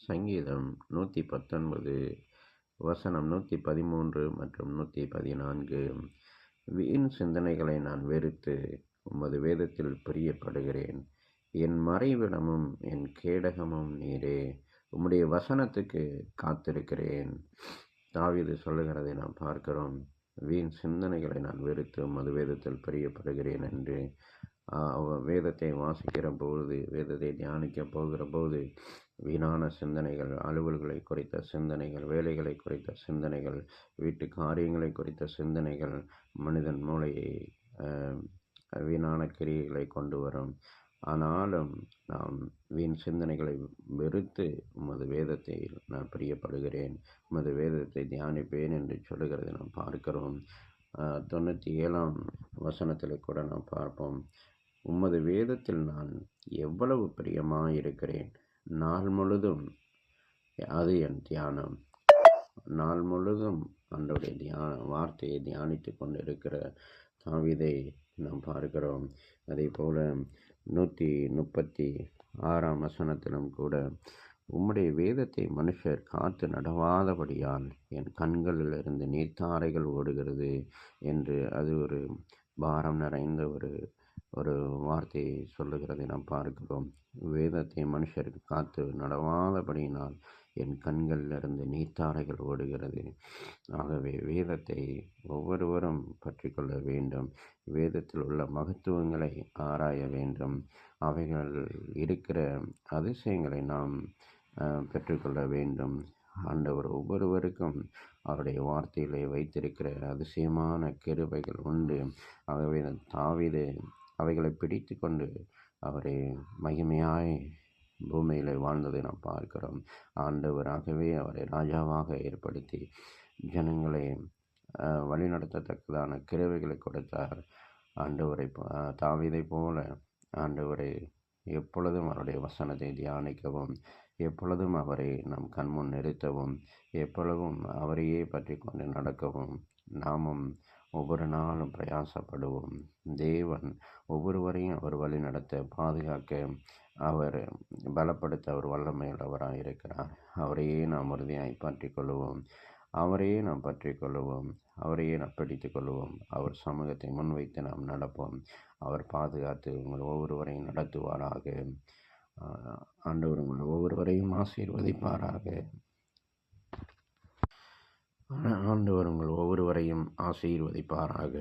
சங்கீதம் 119 வசனம் 113 மற்றும் 114. வீண் சிந்தனைகளை நான் வெறுத்து உமது வேதத்தில் பிரியப்படுகிறேன். என் மறைவிடமும் என் கேடகமும் நீரே. உம்முடைய வசனத்துக்கு காத்திருக்கிறேன். தாவீது சொல்லுகிறதை நாம் பார்க்கிறோம். வீண் சிந்தனைகளை நான் வெறுத்து உமது வேதத்தில் பிரியப்படுகிறேன் என்று வேதத்தை வாசிக்கிற போது, வேதத்தை தியானிக்க போகிற போது, வீணான சிந்தனைகள், அலுவல்களை குறித்த சிந்தனைகள், வேலைகளை குறித்த சிந்தனைகள், வீட்டு காரியங்களை குறித்த சிந்தனைகள் மனிதன் மூளையை வீணான கிரியைகளை கொண்டு வரும். ஆனாலும் நாம் வீண் சிந்தனைகளை வெறுத்து உமது வேதத்தை நான் பிரியப்படுகிறேன், உமது வேதத்தை தியானிப்பேன் என்று சொல்லுகிறதை நாம் பார்க்கிறோம். 97ஆம் வசனத்தில் கூட நாம் பார்ப்போம். உமது வேதத்தில் நான் எவ்வளவு பிரியமாயிருக்கிறேன். நாள் முழுதும் அது என் தியானம். நாள் முழுதும் அன்றைய வார்த்தையை தியானித்து கொண்டிருக்கிற தாவீதை நாம் பார்க்கிறோம். அதே போல 136ஆம் வசனத்திலும் கூட உம்முடைய வேதத்தை மனுஷர் காத்து நடவாதபடியால் என் கண்களிலிருந்து நீர்த்தாரைகள் ஓடுகிறது என்று அது ஒரு பாரம் நிறைந்த ஒரு வார்த்தையை சொல்லுகிறதை நாம் பார்க்கிறோம். வேதத்தை மனுஷருக்கு காத்து நடவாதபடியினால் என் கண்களிலிருந்து நீர்த்தாரைகள் ஓடுகிறது. ஆகவே வேதத்தை ஒவ்வொருவரும் பற்றி கொள்ள வேண்டும். வேதத்தில் உள்ள மகத்துவங்களை ஆராய வேண்டும். அவைகள் இருக்கிற அதிசயங்களை நாம் பெற்றுக்கொள்ள வேண்டும். ஆண்டவர் ஒவ்வொருவருக்கும் அவருடைய வார்த்தையிலே வைத்திருக்கிற அதிசயமான கிருபைகள் உண்டு. ஆகவே தாவீது அவைகளை பிடித்து கொண்டு அவரை மகிமையாய் பூமியில் வாழ்ந்ததை நாம் பார்க்கிறோம். ஆண்டவராகவே அவரை ராஜாவாக ஏற்படுத்தி ஜனங்களை வழிநடத்தத்தக்கதான கிருபைகளை கொடுத்தார். ஆண்டவரை தாவீதை போல ஆண்டவரை எப்பொழுதும் அவருடைய வசனத்தை தியானிக்கவும், எப்பொழுதும் அவரை நம் கண்முன் நிறுத்தவும், எப்பொழுதும் அவரையே பற்றி கொண்டு நடக்கவும் நாமும் ஒவ்வொரு நாளும் பிரயாசப்படுவோம். தேவன் ஒவ்வொருவரையும் அவர் வழி நடத்த, பாதுகாக்க, அவர் பலப்படுத்த அவர் வல்லமையுள்ளவராக இருக்கிறார். அவரையே நாம் உறுதியாய் பற்றி கொள்வோம். அவரையே நாம் பற்றி கொள்வோம். அவரையே நாம் பிடித்து கொள்வோம். அவர் சமூகத்தை முன்வைத்து நாம் நடப்போம். அவர் பாதுகாத்து உங்கள் ஒவ்வொருவரையும் நடத்துவாராக. ஆண்டவர் உங்கள் ஒவ்வொருவரையும் ஆசீர்வதிப்பாராக. ஆண்டவர் உங்கள் ஒவ்வொருவரையும் ஆசீர்வதிப்பாராக.